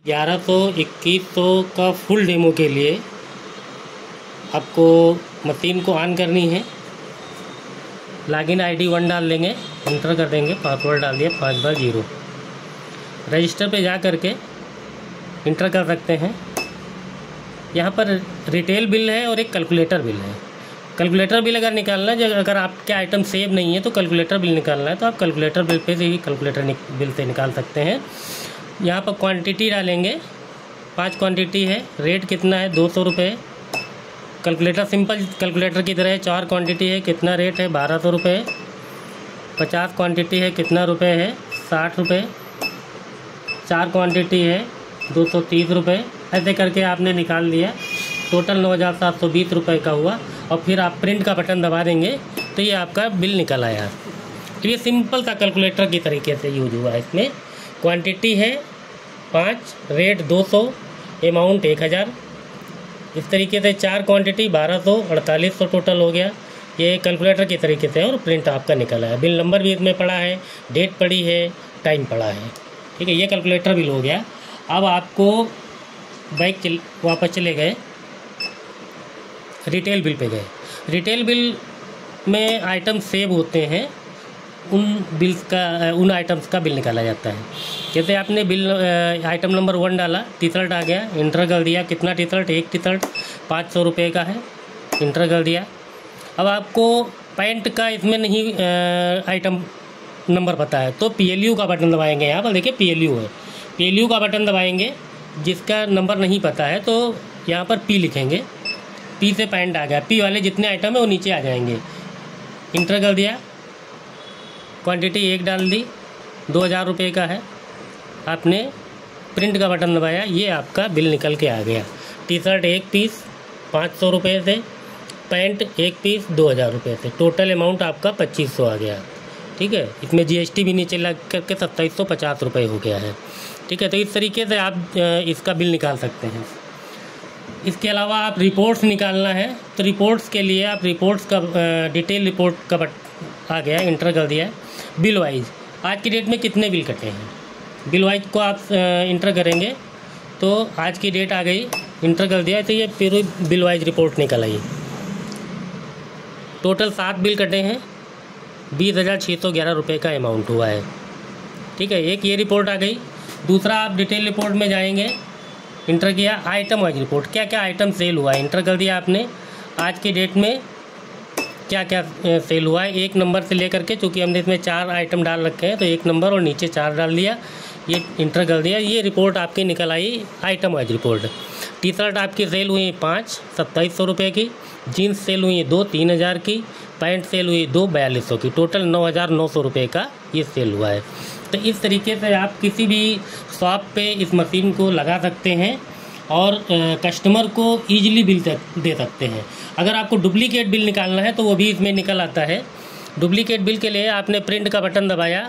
1100 2100 का full demo के लिए आपको मशीन को ऑन करनी है। लॉगिन आईडी 1 डाल देंगे, एंटर कर देंगे, पासवर्ड डाल दिया 5 बार 0। रजिस्टर पे जा करके इंटर कर सकते हैं। यहाँ पर रिटेल बिल है और एक कैलकुलेटर बिल है। कैलकुलेटर बिल अगर निकालना है, अगर आपके आइटम सेव नहीं है तो कैलकुलेटर बिल निकालना है तो आप कैलकुलेटर बिल पे से ही कैलकुलेटर बिल से निकाल सकते हैं। यहाँ पर क्वांटिटी डालेंगे, 5 क्वांटिटी है, रेट कितना है 200 रुपये। कैलकुलेटर सिंपल कैलकुलेटर की तरह है, 4 क्वांटिटी है, कितना रेट है 1200 रुपये। 50 क्वांटिटी है, कितना रुपये है 60 रुपये। 4 क्वांटिटी है 230 रुपये। ऐसे करके आपने निकाल लिया, टोटल 9720 रुपये का हुआ। और फिर आप प्रिंट का बटन दबा देंगे तो ये आपका बिल निकल आया। तो ये सिंपल सा कैलकुलेटर की तरीके से यूज हुआ है। इसमें क्वांटिटी है 5, रेट 200, अमाउंट 1000। इस तरीके से 4 क्वांटिटी 1200, 4800 टोटल हो गया। ये कैलकुलेटर की तरीके से और प्रिंट आपका निकल आया। बिल नंबर भी इसमें पड़ा है, डेट पड़ी है, टाइम पड़ा है। ठीक है, ये कैलकुलेटर बिल हो गया। अब आपको वापस चले गए, रिटेल बिल पे गए। रिटेल बिल में आइटम सेव होते हैं, उन आइटम्स का बिल निकाला जाता है। जैसे आपने बिल आइटम नंबर 1 डाला, टी शर्ट आ गया, इंटर कर दिया। कितना टी शर्ट? 1 टी शर्ट 500 रुपये का है, इंटर कर दिया। अब आपको पैंट का इसमें नहीं आइटम नंबर पता है तो PLU का बटन दबाएंगे। यहाँ पर देखिए PLU है, PLU का बटन दबाएंगे। जिसका नंबर नहीं पता है तो यहाँ पर P लिखेंगे, P से पैंट आ गया। P वाले जितने आइटम है वो नीचे आ जाएंगे। इंटर कर दिया, क्वांटिटी 1 डाल दी, 2000 रुपये का है। आपने प्रिंट का बटन दबाया, ये आपका बिल निकल के आ गया। टी शर्ट 1 पीस 500 रुपये से, पैंट 1 पीस 2000 रुपये से, टोटल अमाउंट आपका 2500 आ गया। ठीक है, इसमें GST भी नीचे लग करके 2750 रुपये हो गया है। ठीक है, तो इस तरीके से आप इसका बिल निकाल सकते हैं। इसके अलावा आप रिपोर्ट्स निकालना है तो रिपोर्ट्स के लिए आप रिपोर्ट्स का डिटेल रिपोर्ट का आ गया, इंटर कर दिया। बिल वाइज आज की डेट में कितने बिल कटे हैं, बिल वाइज को आप इंटर करेंगे तो आज की डेट आ गई, इंटर कर दिया तो ये पूरी बिल वाइज रिपोर्ट निकल आई। टोटल 7 बिल कटे हैं, 20,611 रुपये का अमाउंट हुआ है। ठीक है, एक ये रिपोर्ट आ गई। दूसरा आप डिटेल रिपोर्ट में जाएंगे, इंटर किया, आइटम वाइज रिपोर्ट, क्या क्या आइटम सेल हुआ है, इंटर कर दिया आपने। आज की डेट में क्या क्या सेल हुआ है, 1 नंबर से लेकर के, चूँकि हमने इसमें 4 आइटम डाल रखे हैं तो 1 नंबर और नीचे 4 डाल दिया, ये इंटर कर दिया। ये रिपोर्ट आपकी निकल आई, item wise report. T shirt आपकी सेल हुई 5, 2700 रुपये की। जीन्स सेल हुई 2, 3000 की। पैंट सेल हुई 2, 4200 की। टोटल 9900 रुपये का ये सेल हुआ है। तो इस तरीके से आप किसी भी शॉप पे इस मशीन को लगा सकते हैं और कस्टमर को ईजिली बिल दे सकते हैं। अगर आपको डुप्लीकेट बिल निकालना है तो वो भी इसमें निकल आता है। डुप्लीकेट बिल के लिए आपने प्रिंट का बटन दबाया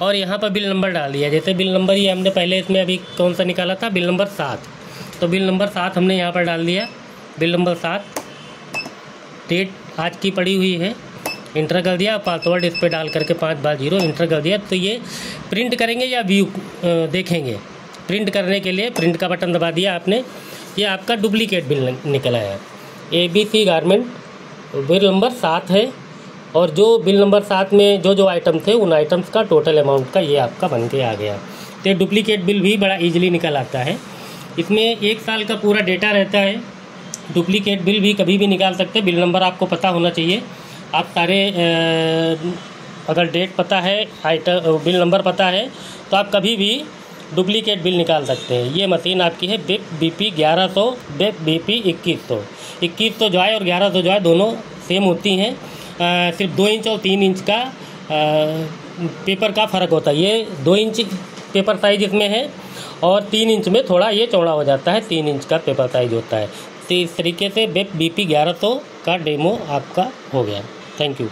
और यहाँ पर बिल नंबर डाल दिया। जैसे बिल नंबर ये हमने पहले इसमें अभी कौन सा निकाला था, बिल नंबर 7, तो बिल नंबर 7 हमने यहाँ पर डाल दिया। बिल नंबर 7, डेट आज की पड़ी हुई है, इंटर कर दिया। पासवर्ड इस पर डाल करके 5 बार 0 इंटर कर दिया। तो ये प्रिंट करेंगे या व्यू देखेंगे। प्रिंट करने के लिए प्रिंट का बटन दबा दिया आपने, ये आपका डुप्लीकेट बिल निकल आया। ABC गारमेंट बिल नंबर 7 है और जो बिल नंबर 7 में जो आइटम थे उन आइटम्स का टोटल अमाउंट का ये आपका बन के आ गया। तो डुप्लीकेट बिल भी बड़ा ईजिली निकल आता है। इसमें 1 साल का पूरा डेटा रहता है। डुप्लीकेट बिल भी कभी भी निकाल सकते हैं। बिल नंबर आपको पता होना चाहिए। आप सारे अगर डेट पता है, आइटम बिल नंबर पता है तो आप कभी भी डुप्लीकेट बिल निकाल सकते हैं। ये मशीन आपकी है BIP BP 1100, BIP BP 2100। 2100 जो है और 1100 जो है दोनों सेम होती हैं। सिर्फ 2 इंच और 3 इंच का पेपर का फ़र्क होता है। ये 2 इंच पेपर साइज इसमें है और 3 इंच में थोड़ा ये चौड़ा हो जाता है, 3 इंच का पेपर साइज होता है। तो इस तरीके से BIP BP 1100 का डेमो आपका हो गया। Thank you.